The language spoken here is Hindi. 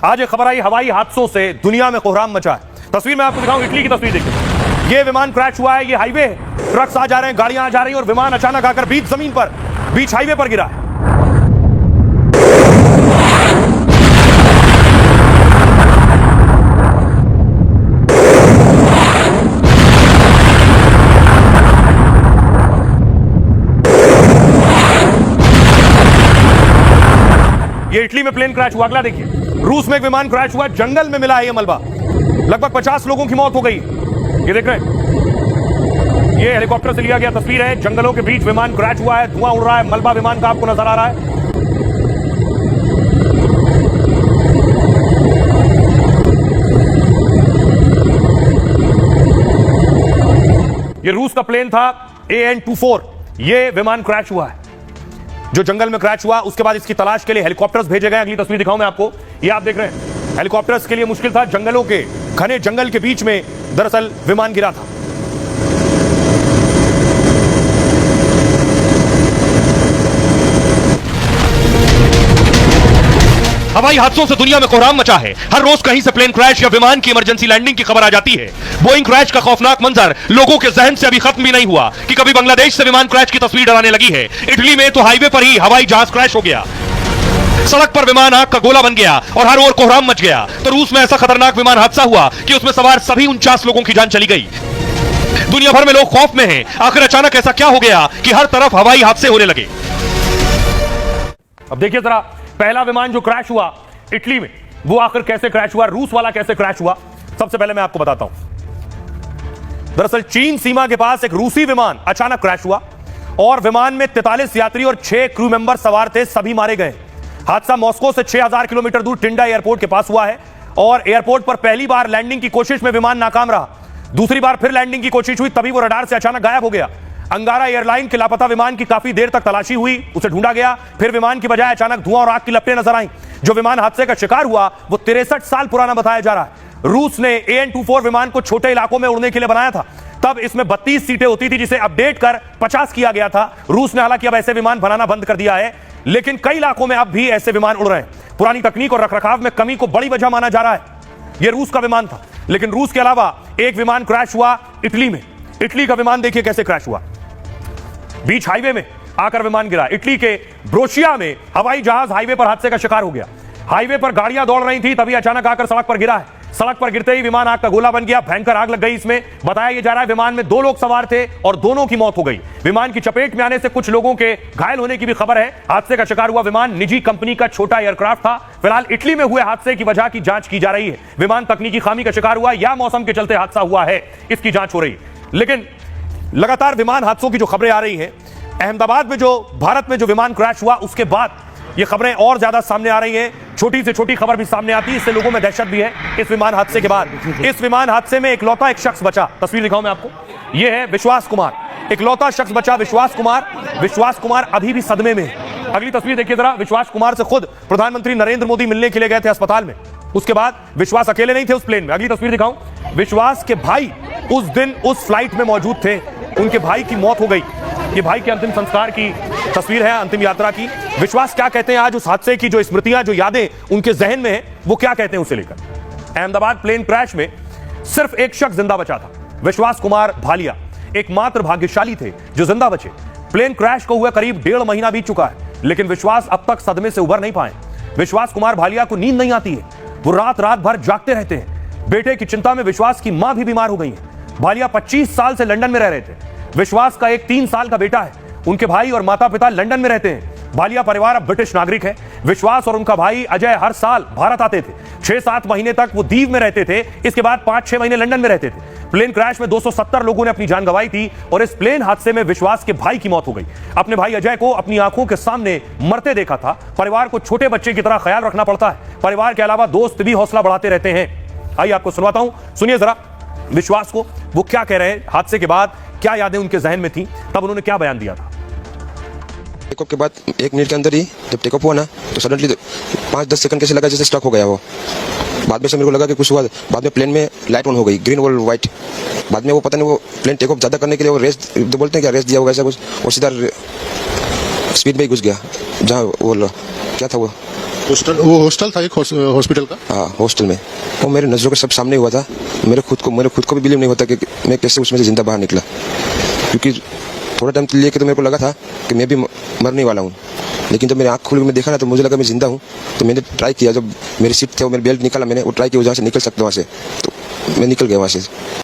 आज एक खबर आई हवाई हादसों से दुनिया में कोहराम मचा है। तस्वीर मैं आपको दिखाऊं, इटली की तस्वीर देखिए। ये विमान क्रैश हुआ है, ये हाईवे है, ट्रक्स आ जा रहे हैं, गाड़ियां आ जा रही हैं और विमान अचानक आकर बीच जमीन पर, बीच हाईवे पर गिरा है। ये इटली में प्लेन क्रैश हुआ। अगला देखिए, रूस में एक विमान क्रैश हुआ, जंगल में मिला है ये मलबा, लगभग 50 लोगों की मौत हो गई। ये देख रहे हैं, ये हेलीकॉप्टर से लिया गया तस्वीर है। जंगलों के बीच विमान क्रैश हुआ है, धुआं उड़ रहा है, मलबा विमान का आपको नजर आ रहा है। ये रूस का प्लेन था AN-24। ये विमान क्रैश हुआ है जो जंगल में क्रैश हुआ। उसके बाद इसकी तलाश के लिए हेलीकॉप्टर्स भेजे गए। अगली तस्वीर दिखाऊं मैं आपको, ये आप देख रहे हैं, हेलीकॉप्टर्स के लिए मुश्किल था, जंगलों के घने जंगल के बीच में दरअसल विमान गिरा था। हवाई हादसों से दुनिया में कोहराम मचा है। हर रोज कहीं से प्लेन क्रैश या विमान की इमरजेंसी लैंडिंग की खबर आ जाती है। बोइंग क्रैश का खौफनाक मंजर लोगों के जहन से अभी खत्म भी नहीं हुआ कि कभी बांग्लादेश से विमान क्रैश की तस्वीर डराने लगी है। इटली में तो हाईवे पर ही हवाई जहाज क्रैश हो गया, सड़क पर विमान आग का गोला बन गया और हर ओर कोहराम मच गया। तो रूस में ऐसा खतरनाक विमान हादसा हुआ कि उसमें सवार सभी 49 लोगों की जान चली गई। दुनिया भर में लोग खौफ में हैं। आखिर अचानक ऐसा क्या हो गया कि हर तरफ हवाई हादसे होने लगे। अब देखिए जरा, पहला विमान जो क्रैश हुआ इटली में, वो आखिर कैसे क्रैश हुआ, रूस वाला कैसे क्रैश हुआ, सबसे पहले मैं आपको बताता हूं। दरअसल चीन सीमा के पास एक रूसी विमान अचानक क्रैश हुआ और विमान में 43 यात्री और 6 क्रू मेंबर सवार थे, सभी मारे गए। हादसा मॉस्को से 6000 किलोमीटर दूर टिंडा एयरपोर्ट के पास हुआ है और एयरपोर्ट पर पहली बार लैंडिंग की कोशिश में विमान नाकाम रहा। दूसरी बार फिर लैंडिंग की कोशिश हुई, तभी वो रडार से अचानक गायब हो गया। अंगारा एयरलाइन के लापता विमान की काफी देर तक तलाशी हुई, उसे ढूंढा गया, फिर विमान की बजाय अचानक धुआं और आग की लपटें नजर आईं। जो विमान हादसे का शिकार हुआ वो 63 साल पुराना बताया जा रहा है। रूस ने AN-24 विमान को छोटे इलाकों में उड़ने के लिए बनाया था। तब इसमें 32 सीटें होती थी, जिसे अपडेट कर 50 किया गया था। रूस ने हालांकि अब ऐसे विमान बनाना बंद कर दिया है, लेकिन कई इलाकों में अब भी ऐसे विमान उड़ रहे हैं। पुरानी तकनीक और रखरखाव में कमी को बड़ी वजह माना जा रहा है। यह रूस का विमान था, लेकिन रूस के अलावा एक विमान क्रैश हुआ इटली में। इटली का विमान देखिए कैसे क्रैश हुआ, बीच हाईवे में आकर विमान गिरा। इटली के ब्रोशिया में हवाई जहाज हाईवे पर हादसे का शिकार हो गया। हाईवे पर गाड़ियां दौड़ रही थी, तभी अचानक आकर सड़क पर गिरा है। सड़क पर गिरते ही विमान आग का गोला बन गया, भयंकर आग लग गई। इसमें बताया जा रहा है विमान में 2 लोग सवार थे और दोनों की मौत हो गई। विमान की चपेट में आने से कुछ लोगों के घायल होने की भी खबर है। हादसे का शिकार हुआ विमान निजी कंपनी का छोटा एयरक्राफ्ट था। फिलहाल इटली में हुए हादसे की वजह की जांच की जा रही है। विमान तकनीकी खामी का शिकार हुआ या मौसम के चलते हादसा हुआ है, इसकी जांच हो रही है। लेकिन लगातार विमान हादसों की जो खबरें आ रही हैं, अहमदाबाद में जो भारत में जो विमान क्रैश हुआ उसके बाद ये खबरें और ज्यादा सामने आ रही हैं। छोटी से छोटी खबर भी सामने आती है, इससे लोगों में दहशत भी है। इस विमान हादसे के बाद, इस विमान हादसे में इकलौता एक शख्स बचा। तस्वीर दिखाऊं मैं आपको, ये है विश्वास कुमार, इकलौता शख्स बचा विश्वास कुमार। विश्वास कुमार अभी भी सदमे में है। अगली तस्वीर देखिए जरा, विश्वास कुमार से खुद प्रधानमंत्री नरेंद्र मोदी मिलने के लिए गए थे अस्पताल में। उसके बाद विश्वास अकेले नहीं थे उस प्लेन में। अगली तस्वीर दिखाऊं, विश्वास के भाई उस दिन उस फ्लाइट में मौजूद थे, उनके भाई की मौत हो गई। ये भाई के अंतिम संस्कार की तस्वीर है, अंतिम यात्रा की। विश्वास क्या कहते हैं आज उस हादसे की, जो स्मृतियां, जो यादें उनके जहन में है, वो क्या कहते हैं उसे लेकर। अहमदाबाद प्लेन क्रैश में सिर्फ एक शख्स जिंदा बचा था, विश्वास कुमार भालिया। एकमात्र भाग्यशाली थे जो जिंदा बचे। प्लेन क्रैश को हुआ करीब 1.5 महीना बीत चुका है, लेकिन विश्वास अब तक सदमे से उबर नहीं पाए। विश्वास कुमार भालिया को नींद नहीं आती है, वो रात रात भर जागते रहते हैं। बेटे की चिंता में विश्वास की मां भी बीमार हो गई है। भालिया 25 साल से लंदन में रह रहे थे। विश्वास का एक 3 साल का बेटा है। उनके भाई और माता पिता लंदन में रहते हैं। भालिया परिवार अब ब्रिटिश नागरिक है। विश्वास और उनका भाई अजय हर साल भारत आते थे। 6-7 महीने तक वो दीव में रहते थे, इसके बाद 5-6 महीने लंदन में रहते थे। प्लेन क्रैश में 270 लोगों ने अपनी जान गंवाई थी और इस प्लेन हादसे में विश्वास के भाई की मौत हो गई। अपने भाई अजय को अपनी आंखों के सामने मरते देखा था। परिवार को छोटे बच्चे की तरह ख्याल रखना पड़ता है। परिवार के अलावा दोस्त भी हौसला बढ़ाते रहते हैं। आइए आपको सुनवाता हूं, सुनिए जरा विश्वास को, वो क्या कह रहे हैं। हादसे के बाद क्या यादें उनके जहन में थी, तब उन्होंने क्या बयान दिया था। टेकऑफ के बाद 1 मिनट के अंदर ही जब टेकऑफ हुआ ना, तो सडनली 5-10 सेकंड कैसे लगा जैसे स्टक हो गया वो। बाद में से मेरे को लगा कि कुछ हुआ। बाद में प्लेन में लाइट ऑन हो गई, ग्रीन और वाइट। बाद में वो पता नहीं, वो प्लेन टेकऑफ ज़्यादा करने के लिए वो रेस बोलते हैं क्या, रेस दिया होगा ऐसा कुछ, और सीधा स्पीड में ही घुस गया जहाँ वो क्या था वो वो हॉस्टल था एक हॉस्पिटल का। हाँ हॉस्टल में, वो मेरे नज़रों के सब सामने हुआ था। मेरे खुद को भी बिलीव नहीं होता कि मैं कैसे उसमें से जिंदा बाहर निकला, क्योंकि थोड़ा टाइम लिए कि तो मेरे को लगा था कि मैं भी मरने वाला हूँ, लेकिन जब मेरी आँख खुल के मैं देखा ना तो मुझे लगा मैं जिंदा हूँ। तो मैंने ट्राई किया, जब मेरी सीट थे वो मेरी बेल्ट निकाला मैंने, वो ट्राई किया जहाँ से निकल सकता वहाँ से, तो मैं निकल गया वहाँ से।